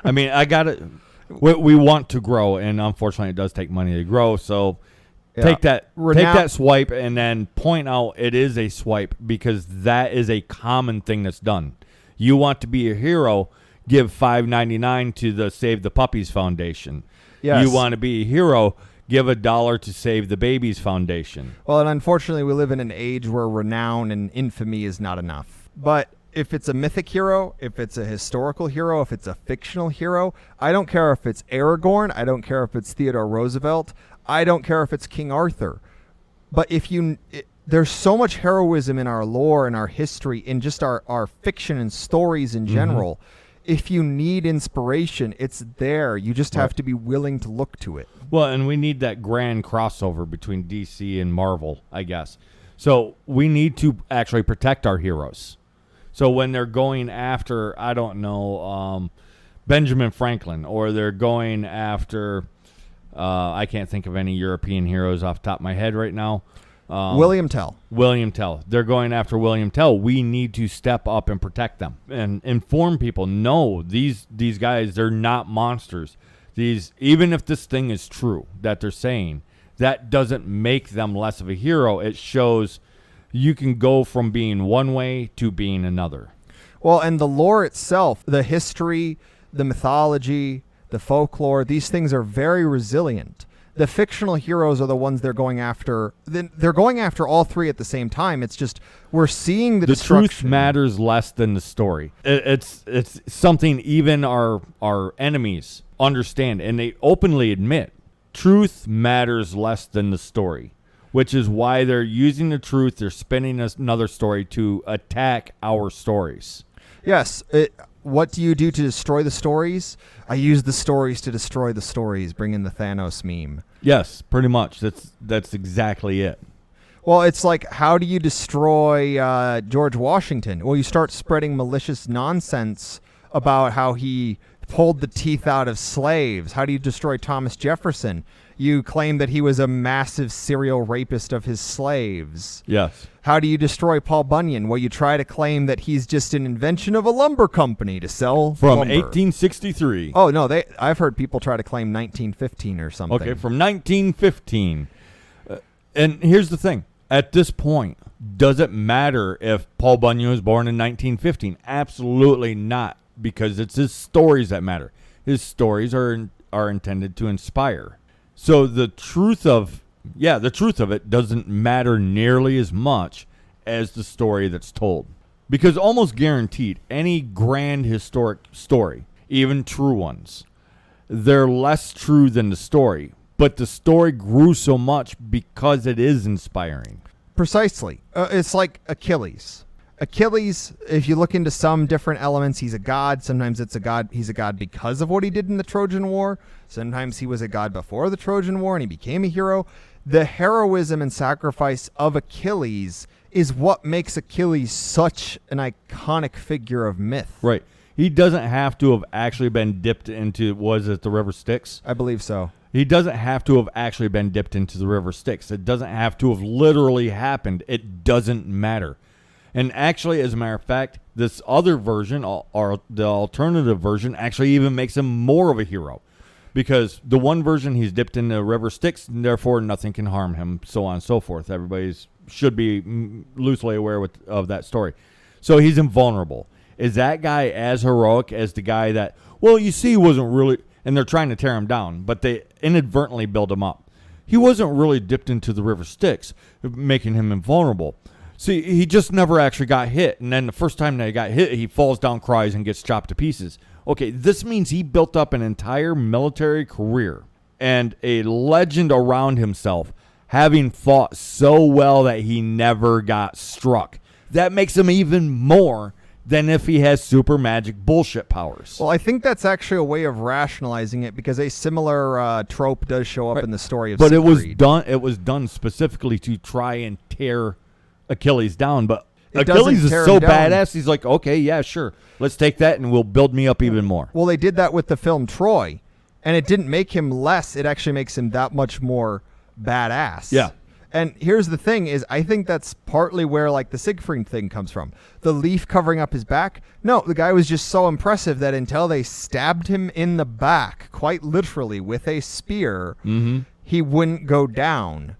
I mean, I got it. We want to grow, and unfortunately, it does take money to grow. So take that swipe, and then point out it is a swipe because that is a common thing that's done. You want to be a hero, give $5.99 to the Save the Puppies Foundation. Yes. You want to be a hero, give $1 to Save the Babies Foundation. Well, and unfortunately, we live in an age where renown and infamy is not enough. But if it's a mythic hero, if it's a historical hero, if it's a fictional hero, I don't care if it's Aragorn, I don't care if it's Theodore Roosevelt, I don't care if it's King Arthur. But there's so much heroism in our lore and our history, in just our fiction and stories in general. Mm-hmm. If you need inspiration, it's there. You just have to be willing to look to it. Well, and we need that grand crossover between DC and Marvel, I guess. So we need to actually protect our heroes. So when they're going after, I don't know, Benjamin Franklin, or they're going after, I can't think of any European heroes off the top of my head right now. William Tell. They're going after William Tell. We need to step up and protect them and inform people. No, these guys, they're not monsters. Even if this thing is true that they're saying, that doesn't make them less of a hero. It shows you can go from being one way to being another. Well, and the lore itself, the history, the mythology, the folklore, these things are very resilient. The fictional heroes are the ones they're going after. They're going after all three at the same time. It's just we're seeing the destruction. Truth matters less than the story. It's something even our enemies understand, and they openly admit. Truth matters less than the story, which is why they're using the truth. They're spinning another story to attack our stories. Yes. What do you do to destroy the stories? I use the stories to destroy the stories. Bring in the Thanos meme. Yes, pretty much. That's exactly it. Well, it's like, how do you destroy George Washington? Well, you start spreading malicious nonsense about how he pulled the teeth out of slaves. How do you destroy Thomas Jefferson? You claim that he was a massive serial rapist of his slaves. Yes. How do you destroy Paul Bunyan? Well, you try to claim that he's just an invention of a lumber company to sell from lumber. 1863. Oh, no, I've heard people try to claim 1915 or something. Okay, from 1915. And here's the thing. At this point, does it matter if Paul Bunyan was born in 1915? Absolutely not, because it's his stories that matter. His stories are intended to inspire. So the truth of it doesn't matter nearly as much as the story that's told. Because almost guaranteed, any grand historic story, even true ones, they're less true than the story. But the story grew so much because it is inspiring. Precisely. It's like Achilles. Achilles, if you look into some different elements, he's a god. Sometimes it's a god. He's a god because of what he did in the Trojan War. Sometimes he was a god before the Trojan War and he became a hero. The heroism and sacrifice of Achilles is what makes Achilles such an iconic figure of myth. Right. He doesn't have to have actually been dipped into, was it the river Styx? I believe so. He doesn't have to have actually been dipped into the river Styx. It doesn't have to have literally happened. It doesn't matter. And actually, as a matter of fact, this other version, or the alternative version, actually even makes him more of a hero. Because the one version, he's dipped in the river Styx, and therefore nothing can harm him, so on and so forth. Everybody should be loosely aware of that story. So he's invulnerable. Is that guy as heroic as the guy that, well, you see, he wasn't really, and they're trying to tear him down, but they inadvertently build him up. He wasn't really dipped into the river Styx, making him invulnerable. See, he just never actually got hit, and then the first time that he got hit, he falls down, cries, and gets chopped to pieces. Okay, this means he built up an entire military career and a legend around himself, having fought so well that he never got struck. That makes him even more than if he has super magic bullshit powers. Well, I think that's actually a way of rationalizing it because a similar trope does show up in the story of Siegfried. It was done specifically to try and tear Achilles down, but Achilles is so badass, he's like, okay, yeah, sure. Let's take that and we'll build me up even more. Well, they did that with the film Troy, and it didn't make him less. It actually makes him that much more badass. Yeah. And here's the thing is, I think that's partly where, like, the Siegfried thing comes from. The leaf covering up his back? No, the guy was just so impressive that until they stabbed him in the back, quite literally, with a spear, he wouldn't go down.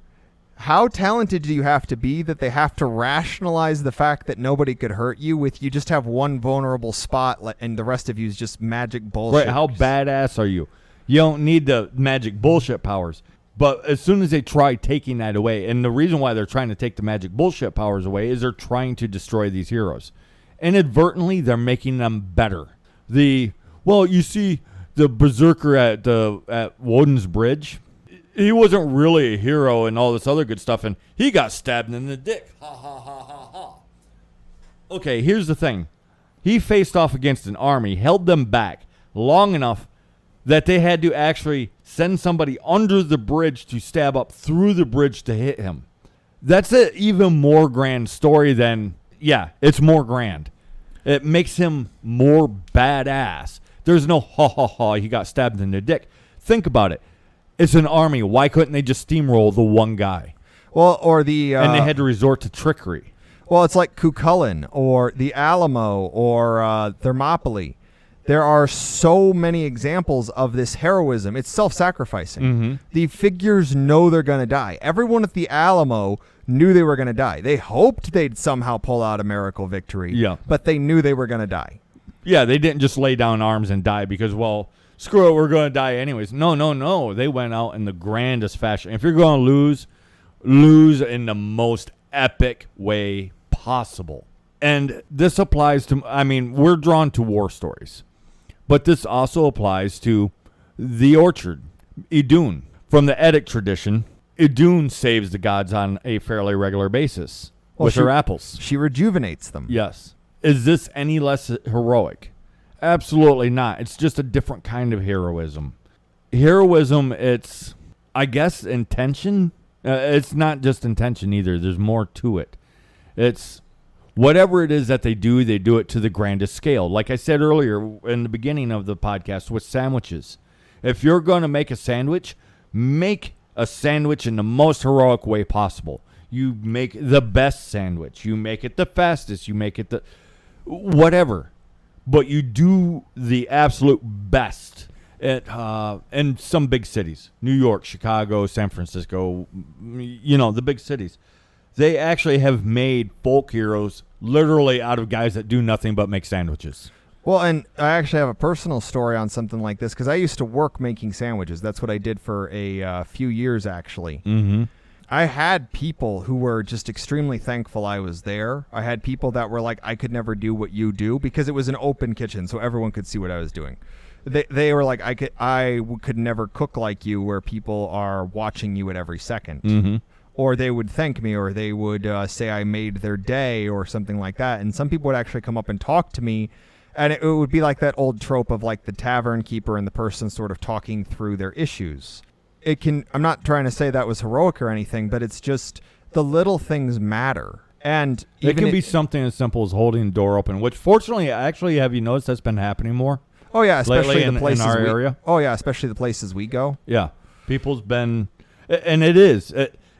How talented do you have to be that they have to rationalize the fact that nobody could hurt you with you just have one vulnerable spot and the rest of you is just magic bullshit? Right, how badass are you? You don't need the magic bullshit powers. But as soon as they try taking that away, and the reason why they're trying to take the magic bullshit powers away is they're trying to destroy these heroes. Inadvertently, they're making them better. You see the berserker at Woden's Bridge, he wasn't really a hero and all this other good stuff, and he got stabbed in the dick. Ha, ha, ha, ha, ha. Okay, here's the thing. He faced off against an army, held them back long enough that they had to actually send somebody under the bridge to stab up through the bridge to hit him. That's an even more grand story than, it's more grand. It makes him more badass. There's no he got stabbed in the dick. Think about it. It's an army. Why couldn't they just steamroll the one guy? Well, and they had to resort to trickery. Well, it's like Cuchulainn or the Alamo or Thermopylae. There are so many examples of this heroism. It's self-sacrificing. Mm-hmm. The figures know they're going to die. Everyone at the Alamo knew they were going to die. They hoped they'd somehow pull out a miracle victory, but they knew they were going to die. Yeah, they didn't just lay down arms and die because, well, screw it, we're going to die anyways. No. They went out in the grandest fashion. If you're going to lose in the most epic way possible. And this applies to, we're drawn to war stories. But this also applies to the orchard, Idun. From the Eddic tradition, Idun saves the gods on a fairly regular basis with her apples. She rejuvenates them. Yes. Is this any less heroic? Absolutely not. It's just a different kind of heroism. Heroism, it's, I guess, intention. It's not just intention either. There's more to it. It's whatever it is that they do it to the grandest scale. Like I said earlier in the beginning of the podcast with sandwiches. If you're going to make a sandwich in the most heroic way possible. You make the best sandwich. You make it the fastest. You make it the whatever. But you do the absolute best in some big cities. New York, Chicago, San Francisco, the big cities. They actually have made folk heroes literally out of guys that do nothing but make sandwiches. Well, and I actually have a personal story on something like this because I used to work making sandwiches. That's what I did for a few years, actually. Mm-hmm. I had people who were just extremely thankful I was there. I had people that were like, I could never do what you do, because it was an open kitchen, so everyone could see what I was doing. They were like, I could never cook like you, where people are watching you at every second. Mm-hmm. Or they would thank me, or they would say I made their day or something like that. And some people would actually come up and talk to me, and it would be like that old trope of like the tavern keeper and the person sort of talking through their issues. I'm not trying to say that was heroic or anything, but it's just the little things matter. And it can be something as simple as holding the door open, which fortunately, actually, have you noticed that's been happening more? Oh yeah, especially in the places in our area. Oh yeah, especially the places we go. Yeah, people's been, and it is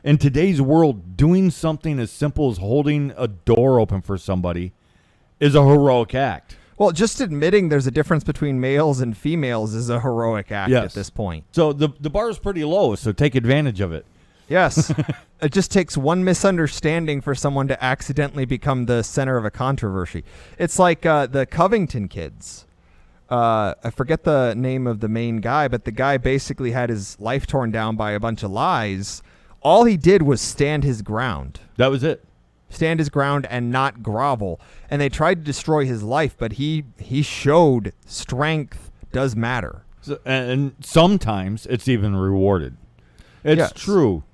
in today's world, doing something as simple as holding a door open for somebody is a heroic act. Well, just admitting there's a difference between males and females is a heroic act at this point. So the bar is pretty low, so take advantage of it. Yes. It just takes one misunderstanding for someone to accidentally become the center of a controversy. It's like the Covington kids. I forget the name of the main guy, but the guy basically had his life torn down by a bunch of lies. All he did was stand his ground. That was it. Stand his ground and not grovel. And they tried to destroy his life, but he showed strength does matter. So, and sometimes it's even rewarded. It's true.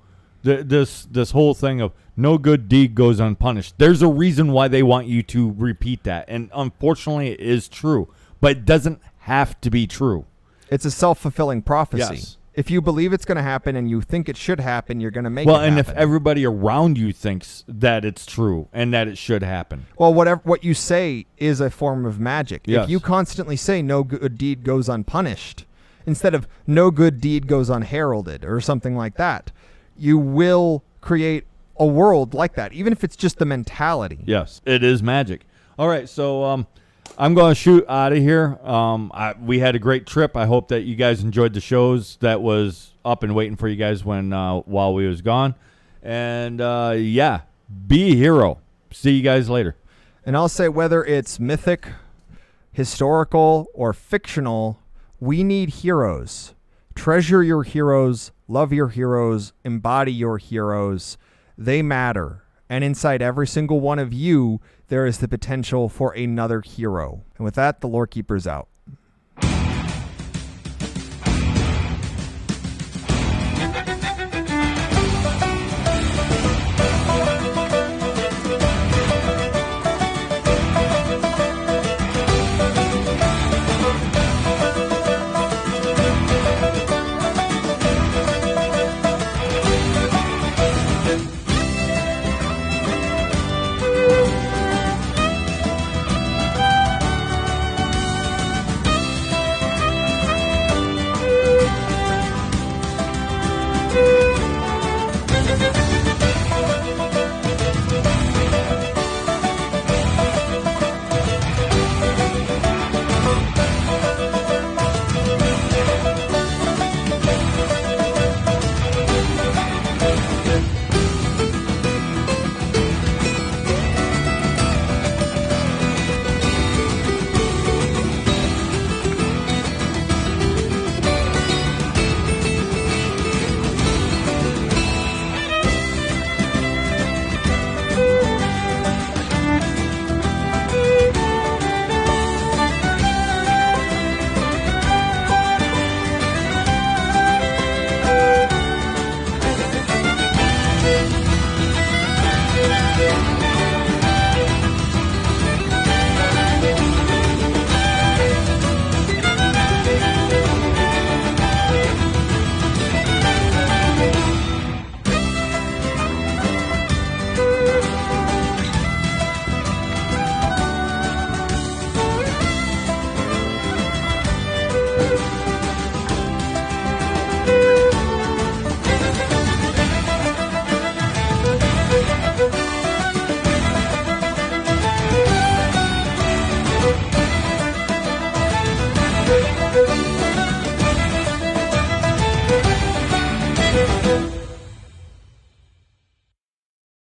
This whole thing of no good deed goes unpunished. There's a reason why they want you to repeat that. And unfortunately, it is true. But it doesn't have to be true. It's a self-fulfilling prophecy. Yes. If you believe it's going to happen and you think it should happen, you're going to make it happen. Well, and if everybody around you thinks that it's true and that it should happen. Well, what you say is a form of magic. Yes. If you constantly say no good deed goes unpunished, instead of no good deed goes unheralded or something like that, you will create a world like that, even if it's just the mentality. Yes, it is magic. All right, so I'm going to shoot out of here. We had a great trip. I hope that you guys enjoyed the shows that was up and waiting for you guys while we was gone. And, yeah, be a hero. See you guys later. And I'll say, whether it's mythic, historical, or fictional, we need heroes. Treasure your heroes. Love your heroes. Embody your heroes. They matter. And inside every single one of you, there is the potential for another hero. And with that, the Lore Keeper's out.